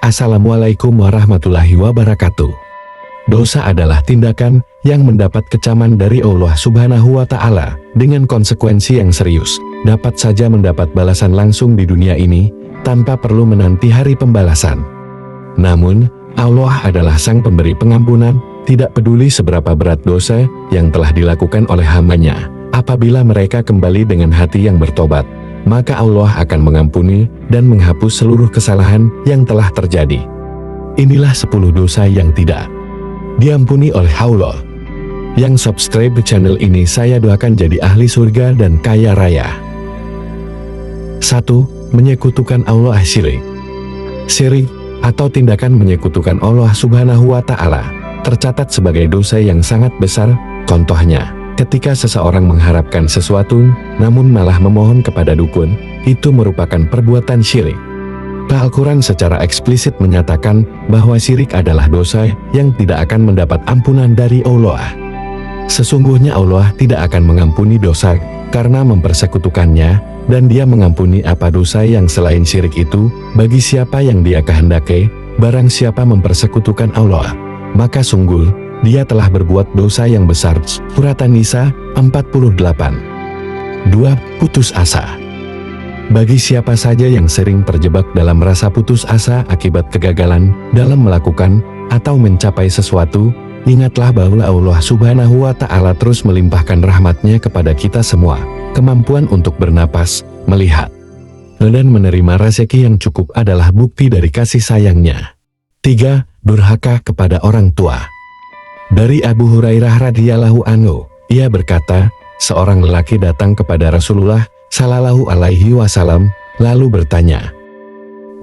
Assalamualaikum warahmatullahi wabarakatuh. Dosa adalah tindakan yang mendapat kecaman dari Allah Subhanahu wa Ta'ala dengan konsekuensi yang serius, dapat saja mendapat balasan langsung di dunia ini tanpa perlu menanti hari pembalasan. Namun, Allah adalah Sang Pemberi Pengampunan, tidak peduli seberapa berat dosa yang telah dilakukan oleh hamba-Nya. Apabila mereka kembali dengan hati yang bertobat, maka Allah akan mengampuni dan menghapus seluruh kesalahan yang telah terjadi. Inilah 10 dosa yang tidak diampuni oleh Allah. Yang subscribe channel ini saya doakan jadi ahli surga dan kaya raya. 1. Menyekutukan Allah. Syirik. Syirik atau tindakan menyekutukan Allah Subhanahu wa Ta'ala tercatat sebagai dosa yang sangat besar. Contohnya, ketika seseorang mengharapkan sesuatu namun malah memohon kepada dukun, itu merupakan perbuatan syirik. Al-Quran secara eksplisit menyatakan bahwa syirik adalah dosa yang tidak akan mendapat ampunan dari Allah. Sesungguhnya Allah tidak akan mengampuni dosa karena mempersekutukannya, dan Dia mengampuni apa dosa yang selain syirik itu bagi siapa yang Dia kehendaki. Barang siapa mempersekutukan Allah, maka sungguh dia telah berbuat dosa yang besar. Surat An-Nisa 48. 2. Putus asa. Bagi siapa saja yang sering terjebak dalam rasa putus asa akibat kegagalan dalam melakukan atau mencapai sesuatu, ingatlah bahwa Allah Subhanahu wa Ta'ala terus melimpahkan rahmat-Nya kepada kita semua, kemampuan untuk bernapas, melihat, dan menerima rezeki yang cukup adalah bukti dari kasih sayang-Nya. 3. Durhaka kepada orang tua. Dari Abu Hurairah radhiyallahu anhu, ia berkata, seorang lelaki datang kepada Rasulullah Shallallahu alaihi wasallam, lalu bertanya,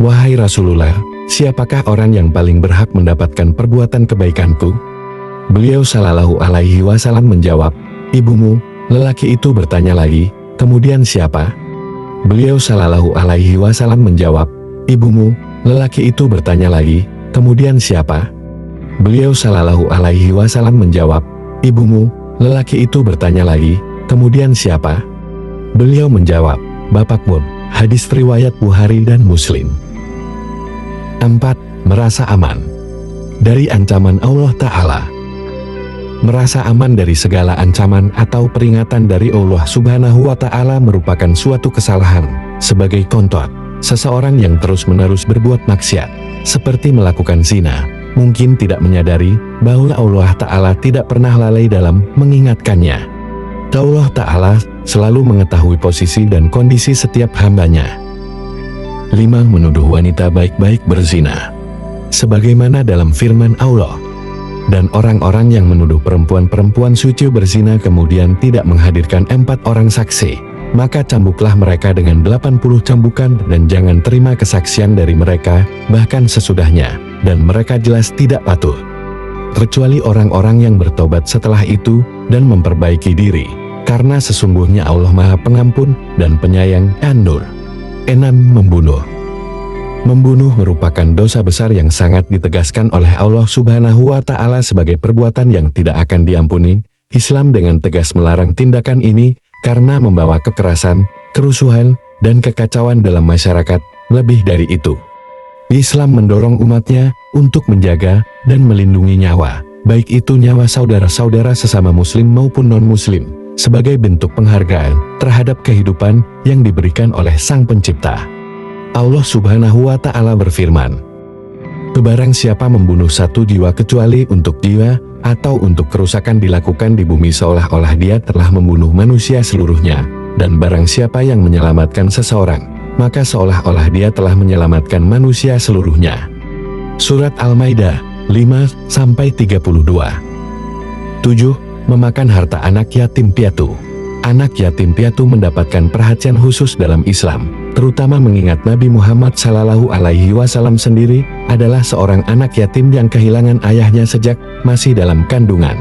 "Wahai Rasulullah, siapakah orang yang paling berhak mendapatkan perbuatan kebaikanku?" Beliau Shallallahu alaihi wasallam menjawab, "Ibumu." Lelaki itu bertanya lagi, "Kemudian siapa?" Beliau Shallallahu alaihi wasallam menjawab, "Ibumu." Lelaki itu bertanya lagi, "Kemudian siapa?" Beliau Shallallahu alaihi wasallam menjawab, "Ibumu." Lelaki itu bertanya lagi, "Kemudian siapa?" Beliau menjawab, "Bapakmu." Hadis riwayat Bukhari dan Muslim. 4. Merasa aman dari ancaman Allah Ta'ala. Merasa aman dari segala ancaman atau peringatan dari Allah Subhanahu wa Ta'ala merupakan suatu kesalahan. Sebagai contoh, seseorang yang terus-menerus berbuat maksiat, seperti melakukan zina, mungkin tidak menyadari bahwa Allah Ta'ala tidak pernah lalai dalam mengingatkannya. Allah Ta'ala selalu mengetahui posisi dan kondisi setiap hamba-Nya. 5. Menuduh wanita baik-baik berzina. Sebagaimana dalam firman Allah, "Dan orang-orang yang menuduh perempuan-perempuan suci berzina kemudian tidak menghadirkan 4 orang saksi, maka cambuklah mereka dengan 80 cambukan dan jangan terima kesaksian dari mereka, bahkan sesudahnya, dan mereka jelas tidak patuh. Kecuali orang-orang yang bertobat setelah itu dan memperbaiki diri, karena sesungguhnya Allah Maha Pengampun dan Penyayang." An-Nur 6. Membunuh. Membunuh merupakan dosa besar yang sangat ditegaskan oleh Allah Subhanahu wa Ta'ala sebagai perbuatan yang tidak akan diampuni. Islam dengan tegas melarang tindakan ini karena membawa kekerasan, kerusuhan, dan kekacauan dalam masyarakat. Lebih dari itu, Islam mendorong umatnya untuk menjaga dan melindungi nyawa, baik itu nyawa saudara-saudara sesama muslim maupun non-muslim, sebagai bentuk penghargaan terhadap kehidupan yang diberikan oleh Sang Pencipta. Allah Subhanahu wa Ta'ala berfirman, "Barang siapa membunuh satu jiwa kecuali untuk jiwa, atau untuk kerusakan dilakukan di bumi seolah-olah dia telah membunuh manusia seluruhnya, dan barang siapa yang menyelamatkan seseorang, maka seolah-olah dia telah menyelamatkan manusia seluruhnya." Surat Al-Maidah 5-32. 7. Memakan harta anak yatim piatu. Anak yatim piatu mendapatkan perhatian khusus dalam Islam, terutama mengingat Nabi Muhammad Shallallahu alaihi wasallam sendiri adalah seorang anak yatim yang kehilangan ayahnya sejak masih dalam kandungan.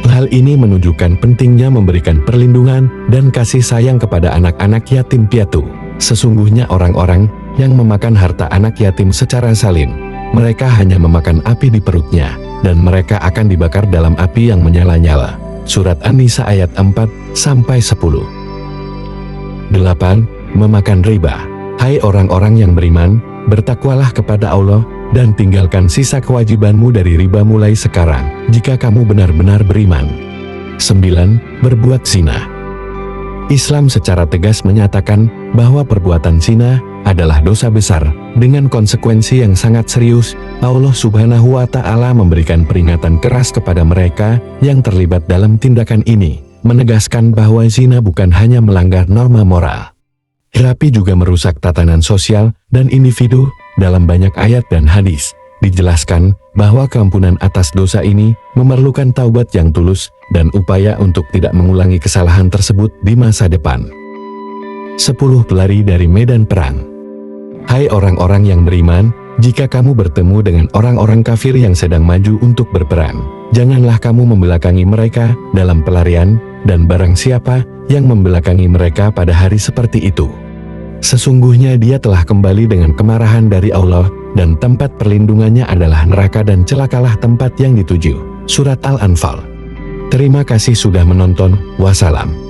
Hal ini menunjukkan pentingnya memberikan perlindungan dan kasih sayang kepada anak-anak yatim piatu. Sesungguhnya orang-orang yang memakan harta anak yatim secara zalim, mereka hanya memakan api di perutnya, dan mereka akan dibakar dalam api yang menyala-nyala. Surat An-Nisa ayat 4-10. 8. Memakan riba. Hai orang-orang yang beriman, bertakwalah kepada Allah, dan tinggalkan sisa kewajibanmu dari riba mulai sekarang, jika kamu benar-benar beriman. 9. Berbuat zina. Islam secara tegas menyatakan bahwa perbuatan zina adalah dosa besar dengan konsekuensi yang sangat serius. Allah Subhanahu wa Ta'ala memberikan peringatan keras kepada mereka yang terlibat dalam tindakan ini, menegaskan bahwa zina bukan hanya melanggar norma moral, tetapi juga merusak tatanan sosial dan individu. Dalam banyak ayat dan hadis dijelaskan bahwa keampunan atas dosa ini memerlukan taubat yang tulus dan upaya untuk tidak mengulangi kesalahan tersebut di masa depan. 10. Pelari dari medan perang. Hai orang-orang yang beriman, jika kamu bertemu dengan orang-orang kafir yang sedang maju untuk berperang, janganlah kamu membelakangi mereka dalam pelarian, dan barang siapa yang membelakangi mereka pada hari seperti itu, sesungguhnya dia telah kembali dengan kemarahan dari Allah, dan tempat perlindungannya adalah neraka dan celakalah tempat yang dituju. Surat Al-Anfal. Terima kasih sudah menonton. Wassalam.